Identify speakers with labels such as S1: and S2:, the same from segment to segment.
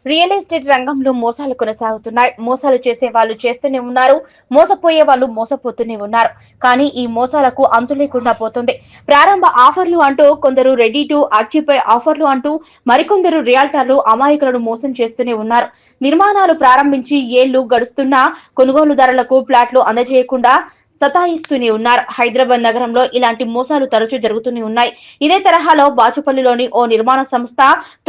S1: Real estate రంగంలో మోసాలు కొనసాగుతున్నాయి. మోసాలు చేసే వాళ్ళు చేస్తూనే ఉన్నారు, మోసపోయే వాళ్ళు మోసపోతూనే ఉన్నారు. కానీ ఈ మోసాలకు అంతు లేకుండా పోతుంది. ప్రారంభ ఆఫర్లు అంటూ కొందరు, రెడీ టు ఆక్యుపై ఆఫర్లు అంటూ మరికొందరు రియాల్టర్లు అమాయకులను మోసం చేస్తూనే ఉన్నారు. నిర్మాణాలు ప్రారంభించి ఏళ్లు గడుస్తున్నా కొనుగోలుదారులకు ప్లాట్లు అందజేయకుండా సతాయిస్తూనే ఉన్నారు. హైదరాబాద్ నగరంలో ఇలాంటి మోసాలు తరచూ జరుగుతూనే ఉన్నాయి. ఇదే తరహాలో బాచుపల్లిలోని ఓ నిర్మాణ సంస్థ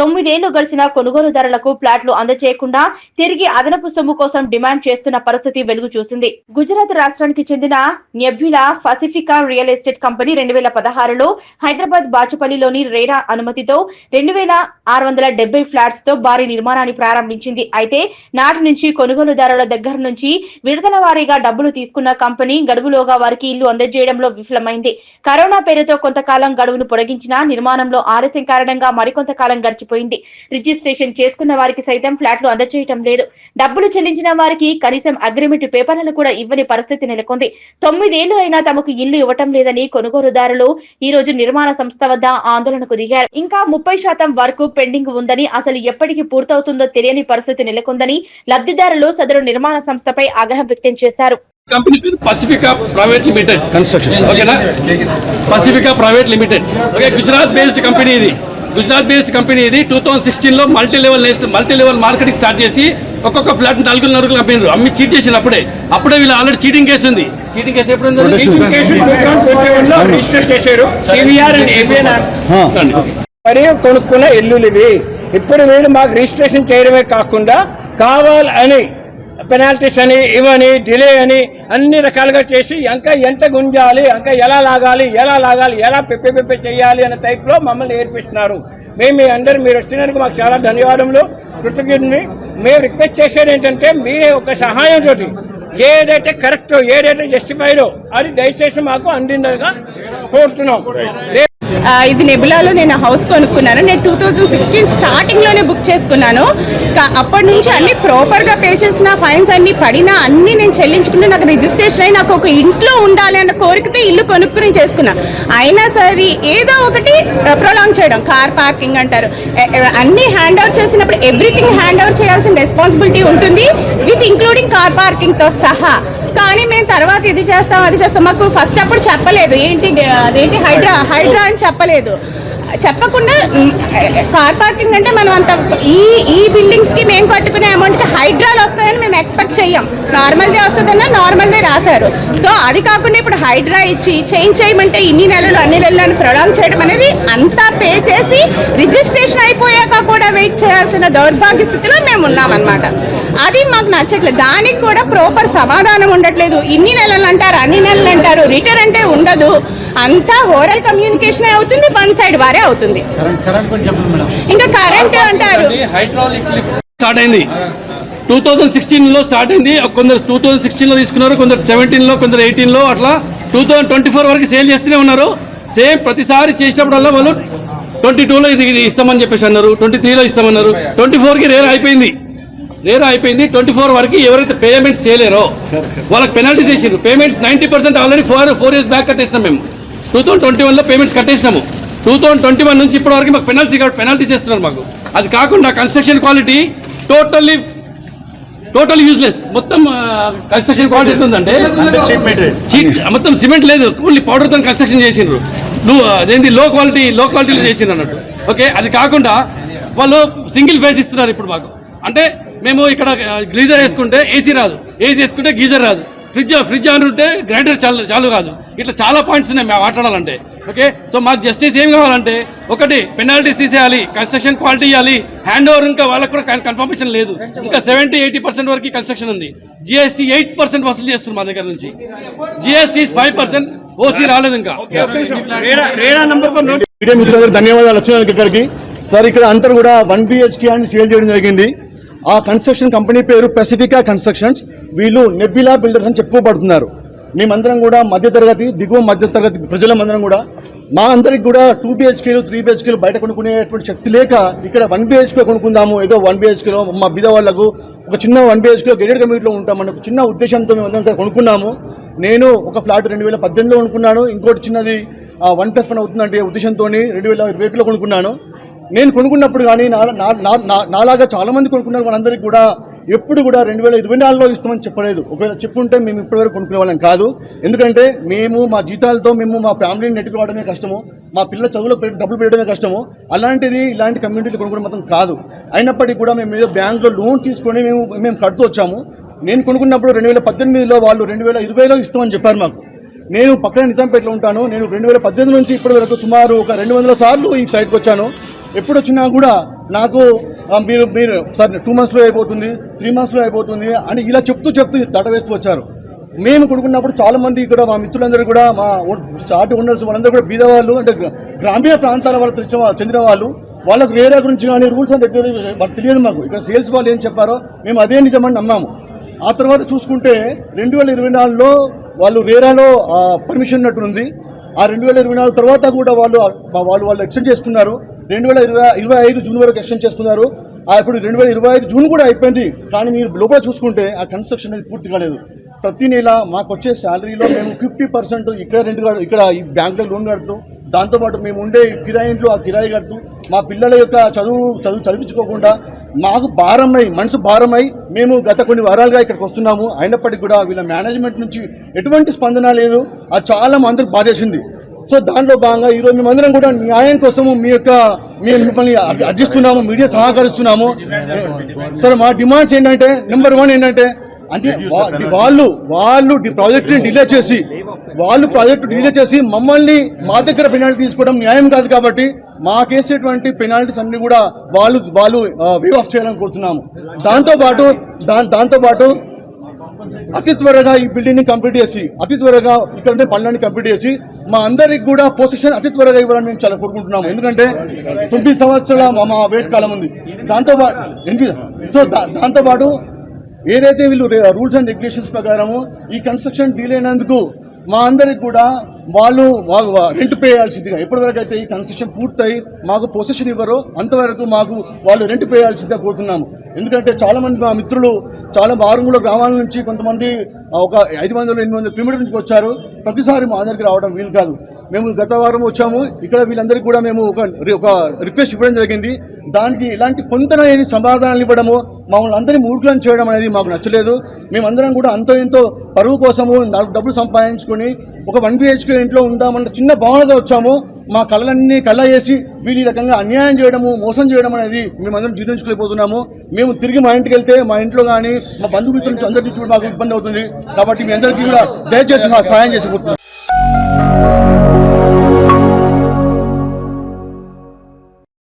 S1: 9 ఏళ్లు గడిచిన కొనుగోలుదారులకు ప్లాట్లు అందజేయకుండా తిరిగి అదనపు సొమ్ము కోసం డిమాండ్ చేస్తున్న పరిస్థితి వెలుగు చూసింది. గుజరాత్ రాష్ట్రానికి చెందిన nebula pacifica real estate company 2016లో హైదరాబాద్ బాచుపల్లిలోని రేరా అనుమతితో 2670 ఫ్లాట్స్ తో భారీ నిర్మాణాన్ని ప్రారంభించింది. అయితే నాటి నుంచి కొనుగోలుదారుల దగ్గర నుంచి విడతల వారీగా డబ్బులు తీసుకున్న కంపెనీ గడువులోగా వారికి ఇల్లు అందజేయడంలో విఫలమైంది. కరోనా పేరుతో కొంతకాలం గడువును పొడిగించినా నిర్మాణంలో ఆలస్యం కారణంగా మరికొంతకాలం గడిచిపోయింది. రిజిస్ట్రేషన్ చేసుకున్న వారికి సైతం ఫ్లాట్లు అందజేయడం లేదు. డబ్బులు చెల్లించిన వారికి కనీసం అగ్రిమెంట్ పేపర్లను కూడా ఇవ్వని పరిస్థితి నెలకొంది. 9 ఏళ్లు అయినా తమకు ఇల్లు ఇవ్వటం లేదని కొనుగోలుదారులు ఈ రోజు నిర్మాణ సంస్థ వద్ద ఆందోళనకు దిగారు. ఇంకా 30% వరకు పెండింగ్ ఉందని, అసలు ఎప్పటికి పూర్తవుతుందో తెలియని పరిస్థితి నెలకొందని లబ్ధిదారులు సదరు నిర్మాణ సంస్థపై ఆగ్రహం వ్యక్తం చేశారు.
S2: కంపెనీ పేరు పసిఫికా ప్రైవేట్ లిమిటెడ్ కన్స్ట్రక్షన్, ఓకేనా? Pacifica private limited, okay. Gujarat based company ఇది. 2016లో మల్టీ లెవెల్ మార్కెటింగ్ స్టార్ట్ చేసి ఒక్కొక్క ఫ్లాట్ 4 కంపెనీలు అమ్మి చీట్ చేసినప్పుడే వీళ్ళు ఆల్రెడీ చీటింగ్ కేసు ఉంది. చీటింగ్ కేసు ఎప్పుడు
S3: రిజిస్టర్ చేశారు. మరి కొనుక్కున్న ఇల్లులు ఇవి. ఇప్పుడు వీళ్ళు మాకు రిజిస్ట్రేషన్ చేయడమే కాకుండా కావాలని పెనాల్టీస్ అని, ఇవని, డిలే అని అన్ని రకాలుగా చేసి ఇంకా ఎంత గుంజాలి, ఇంకా ఎలా లాగాలి, ఎలా పెప్పే చేయాలి అనే టైప్లో మమ్మల్ని ఏర్పిస్తున్నారు. మీ అందరూ మీరు వచ్చినందుకు మాకు చాలా ధన్యవాదములు, కృతజ్ఞతలు. మేము రిక్వెస్ట్ చేసేది ఏంటంటే మీ ఒక సహాయంతో ఏదైతే కరెక్టో, ఏదైతే జస్టిఫైడో అది దయచేసి మాకు అందిందగా కోరుతున్నాం.
S4: ఇది నెబులాలో నేను హౌస్ కొనుక్కున్నాను. నేను 2016 స్టార్టింగ్ లోనే బుక్ చేసుకున్నాను. అప్పటి నుంచి అన్ని ప్రాపర్ గా పే చేసిన, ఫైన్స్ అన్ని పడినా అన్ని నేను చెల్లించుకుంటే నాకు రిజిస్ట్రేషన్ అయి నాకు ఒక ఇంట్లో ఉండాలి అన్న కోరికతో ఇల్లు కొనుక్కుని చేసుకున్నా. అయినా సరే ఏదో ఒకటి ప్రొలాంగ్ చేయడం, కార్ పార్కింగ్ అంటారు, అన్ని హ్యాండ్ ఓవర్ చేసినప్పుడు ఎవ్రీథింగ్ హ్యాండ్ ఓవర్ చేయాల్సిన రెస్పాన్సిబిలిటీ ఉంటుంది, విత్ ఇంక్లూడింగ్ కార్ పార్కింగ్ తో సహా. కానీ మేము తర్వాత ఇది చేస్తాం అది చేస్తాం, మాకు ఫస్ట్ అప్పుడు చెప్పలేదు. అదేంటి హైడ్రా అని చెప్పలేదు. చెప్పకుండా కార్ పార్కింగ్ అంటే మనం అంత ఈ బిల్డింగ్స్ కి మేము కట్టుకునే అమౌంట్ కి హైడ్రాలు వస్తాయని మేము ఎక్స్పెక్ట్ చెయ్యం. నార్మల్దే వస్తుందన్నా నార్మల్దే రాశారు. సో అది కాకుండా ఇప్పుడు హైడ్రా ఇచ్చి చేంజ్ చేయమంటే అన్ని నెలలు అని ప్రొలాంగ్ చేయడం అనేది అంతా పే చేసి రిజిస్ట్రేషన్ అయిపోయాక కూడా వెయిట్ చేయాల్సిన దౌర్భాగ్య స్థితిలో మేము ఉన్నామన్నమాట. అది మాకు నచ్చట్లేదు. దానికి కూడా ప్రాపర్ సమాధానం ఉండట్లేదు. ఇన్ని నెలలు అంటారు, అన్ని నెలలు అంటారు, రిటర్న్ అంటే ఉండదు. అంతా ఓరల్ కమ్యూనికేషన్ అవుతుంది, వన్ సైడ్ వారే అవుతుంది. ఇంకా కరెంట్ అంటారు.
S2: హైడ్రాలిక్ లిఫ్ట్ స్టార్ట్ అయింది 2016లో స్టార్ట్ అయింది. కొందరు 2016లో తీసుకున్నారు, కొందరు 17లో, కొందరు 18లో, అట్లా 2024 వరకు సేల్ చేస్తూనే ఉన్నారు. సేమ్ ప్రతిసారి చేసినప్పుడల్లా వాళ్ళు 22లో ఇది ఇస్తామని చెప్పేసి అన్నారు, 23లో ఇస్తామన్నారు, 24కి రేర్ అయిపోయింది. 24 వరకు ఎవరైతే పేమెంట్స్ చేయలేరో వాళ్ళకి పెనాల్టీస్ చేసారు. పేమెంట్స్ 90% ఆల్రెడీ 4 years బ్యాక్ కట్టేసినాం. మేము 2021లో పేమెంట్స్ కట్టేసినాము. 2021 నుంచి ఇప్పటి వరకు మాకు పెనాల్టీస్ చేస్తున్నారు మాకు. అది కాకుండా కన్స్ట్రక్షన్ క్వాలిటీ టోటల్ యూజ్లెస్. మొత్తం కన్స్ట్రక్షన్ క్వాలిటీ ఉందంటే మొత్తం సిమెంట్ లేదు, ఓన్లీ పౌడర్తో కన్స్ట్రక్షన్ చేసిండ్రు. అదేంటి లో క్వాలిటీలో చేసిండ్రు అన్నట్టు. ఓకే, అది కాకుండా వాళ్ళు సింగిల్ ఫేస్ ఇస్తున్నారు ఇప్పుడు మాకు. అంటే మేము ఇక్కడ గ్లీజర్ వేసుకుంటే ఏసీ రాదు, ఏసీ వేసుకుంటే గీజర్ రాదు, ఫ్రిడ్జ్ ఆన్ ఉంటే గ్రైండర్ చాలు కాదు. ఇట్లా చాలా పాయింట్స్ ఉన్నాయి మేము మాట్లాడాలంటే. ఓకే, సో మాకు జస్టిస్ ఏం కావాలంటే, ఒకటి పెనాల్టీస్ తీసేయాలి, కన్స్ట్రక్షన్ క్వాలిటీ ఇవ్వాలి, హ్యాండ్ ఓవర్ ఇంకా వాళ్ళకు కూడా కన్ఫర్మేషన్ లేదు. ఇంకా 70-80% వరకు కన్స్ట్రక్షన్ ఉంది. GST 8% వసూలు చేస్తుంది మా దగ్గర నుంచి. GST 5%, ఓసీ రాలేదు ఇంకా.
S5: ధన్యవాదాలు వచ్చినందుకు ఇక్కడికి. సార్, ఇక్కడ అంతా కూడా 1 BHK అని సేల్ చేయడం జరిగింది. ఆ కన్స్ట్రక్షన్ కంపెనీ పేరు పసిఫికా కన్స్ట్రక్షన్స్. వీళ్ళు నెబ్యులా బిల్డర్స్ అని చెప్పుకోబడుతున్నారు. మేమందరం కూడా మధ్యతరగతి, దిగువ మధ్యతరగతి ప్రజలమందరం కూడా మా అందరికి కూడా 2 BHKలు 3 BHKలు బయట కొనుక్కునేటువంటి శక్తి లేక ఇక్కడ 1 BHK కొనుక్కుందాము, ఏదో 1 BHKలో మా బీద వాళ్లకు ఒక చిన్న 1 BHKలో గేటెడ్ కమ్యూనిటీలో ఉంటామన్న ఒక చిన్న ఉద్దేశంతో మేమందరం ఇక్కడ కొనుక్కున్నాము. నేను ఒక ఫ్లాట్ 2018లో కొనుక్కున్నాను, ఇంకోటి చిన్నది 1+1 అవుతుందంటే ఉద్దేశంతో 2021లో కొనుక్కున్నాను. నేను కొనుక్కున్నప్పుడు కానీ నాలాగా చాలామంది కొనుక్కున్నారు వాళ్ళందరికీ కూడా ఎప్పుడు కూడా 2024లో ఇస్తామని చెప్పలేదు. ఒకవేళ చెప్పుంటే మేము ఇప్పటివరకు కొనుక్కునే వాళ్ళం కాదు. ఎందుకంటే మేము మా జీతాలతో మేము మా ఫ్యామిలీని నెట్టుకోవడమే కష్టము, మా పిల్లల చదువులో డబ్బులు పెట్టడమే కష్టము. అలాంటిది ఇలాంటి కమ్యూనిటీలు కొనుక్కోవడం మాత్రం కాదు. అయినప్పటికీ కూడా మేము ఏదో బ్యాంకులో లోన్ తీసుకొని మేము కడుతూ వచ్చాము. నేను కొనుక్కున్నప్పుడు 2018లో వాళ్ళు 2020లో ఇస్తామని చెప్పారు మాకు. నేను పక్కన నిజాంపేటలో ఉంటాను. నేను 2018 నుంచి ఇప్పటి వరకు సుమారు ఒక 200 సార్లు ఈ సైట్కి వచ్చాను. ఎప్పుడు వచ్చినా కూడా నాకు మీరు సార్ 2 monthsలో అయిపోతుంది, 3 monthsలో అయిపోతుంది అని ఇలా చెప్తూ దట వేస్తూ వచ్చారు. మేము కొనుక్కున్నప్పుడు చాలామంది ఇక్కడ మా మిత్రులందరూ కూడా మా చాటి ఓనర్స్ వాళ్ళందరూ కూడా బీదవాళ్ళు, అంటే గ్రామీణ ప్రాంతాల వాళ్ళకి చెందిన వాళ్ళు, వాళ్ళకు వేరే గురించి కానీ రూల్స్ అండ్ రెగ్యులేషన్స్ తెలియదు మాకు. ఇక్కడ సేల్స్ వాళ్ళు ఏం చెప్పారో మేము అదే నిజమని నమ్మాము. ఆ తర్వాత చూసుకుంటే 2024లో వాళ్ళు రేరాలో పర్మిషన్ ఉన్నట్టుంది. ఆ 2024 తర్వాత కూడా వాళ్ళు ఎక్స్టెండ్ చేసుకున్నారు. 2025 జూన్ వరకు ఎక్స్టెండ్ చేసుకున్నారు. ఇప్పుడు 2025 జూన్ కూడా అయిపోయింది. కానీ మీరు లోపల చూసుకుంటే ఆ కన్స్ట్రక్షన్ అనేది పూర్తి కాలేదు. ప్రతి నెల మాకు వచ్చే శాలరీలో మేము 50% ఇక్కడ ఈ బ్యాంకులో లోన్ కడుతూ, దాంతోపాటు మేము ఉండే కిరాయి ఇంట్లో ఆ కిరాయి కడుతూ, మా పిల్లల యొక్క చదువు చదివించుకోకుండా మాకు మనసు భారమై మేము గత కొన్ని వారాలుగా ఇక్కడికి వస్తున్నాము. అయినప్పటికీ కూడా వీళ్ళ మేనేజ్మెంట్ నుంచి ఎటువంటి స్పందన లేదు. అది చాలా అందరికి బాధేసింది. సో దాంట్లో భాగంగా ఈరోజు మేమందరం కూడా న్యాయం కోసము మిమ్మల్ని అర్జిస్తున్నాము, మీడియా సహకరిస్తున్నాము. సరే, మా డిమాండ్స్ ఏంటంటే, నెంబర్ 1 ఏంటంటే, అంటే వాళ్ళు ప్రాజెక్టుని డిలే చేసి మమ్మల్ని మా దగ్గర పెనాల్టీ తీసుకోవడం న్యాయం కాదు. కాబట్టి మాకేసేటువంటి పెనాల్టీస్ అన్ని కూడా వాళ్ళు వేవ్ ఆఫ్ చేయాలని కోరుతున్నాము. దాంతోపాటు అతి త్వరగా ఈ బిల్డింగ్ని కంప్లీట్ చేసి, అతి త్వరగా ఇక్కడ పనులన్నీ కంప్లీట్ చేసి మా అందరికి కూడా పొజిషన్ అతి త్వరగా ఇవ్వాలని మేము చాలా కోరుకుంటున్నాము. ఎందుకంటే 9 సంవత్సరాల మా వెయిట్ కాలం ఉంది. దాంతోపాటు ఏదైతే వీళ్ళు రూల్స్ అండ్ రెగ్యులేషన్స్ ప్రకారము ఈ కన్స్ట్రక్షన్ డీలే అయినందుకు మా అందరికి కూడా వాళ్ళు రెంట్ పే చేయాల్సిందిగా, ఎప్పటివరకు అయితే ఈ కన్స్ట్రక్షన్ పూర్తయి మాకు పొజిషన్ ఇవ్వరో అంతవరకు వాళ్ళు రెంట్ పే చేయాల్సిందిగా కోరుతున్నాము. ఎందుకంటే చాలామంది మా మిత్రులు చాలా మారుమూల గ్రామాల నుంచి కొంతమంది ఒక 500-800 కిలోమీటర్ల నుంచి వచ్చారు. ప్రతిసారి మా అందరికి రావడం వీలు కాదు. మేము గత వారం వచ్చాము. ఇక్కడ వీళ్ళందరికీ కూడా మేము ఒక రిక్వెస్ట్ ఇవ్వడం జరిగింది. దానికి ఇలాంటి కొంతనైన సమాధానాలు ఇవ్వడము, మమ్మల్ని అందరినీ మూర్ఖులను చేయడం అనేది మాకు నచ్చలేదు. మేమందరం కూడా అంతో ఎంతో పరువు కోసము డబ్బులు సంపాదించుకొని ఒక 1 BHK ఇంట్లో ఉందామన్న చిన్న భావనతో వచ్చాము. మా కళలన్నీ కళ్ళ చేసి వీళ్ళు ఈ రకంగా అన్యాయం చేయడము, మోసం చేయడం అనేది మేమందరం జీర్ణించుకోలేకపోతున్నాము. మేము తిరిగి మా ఇంటికి వెళ్తే మా ఇంట్లో కానీ మా బంధుమిత్రుల నుంచి అందరి నుంచి కూడా మాకు ఇబ్బంది అవుతుంది. కాబట్టి మీ అందరికీ కూడా దయచేసి సహాయం చేసి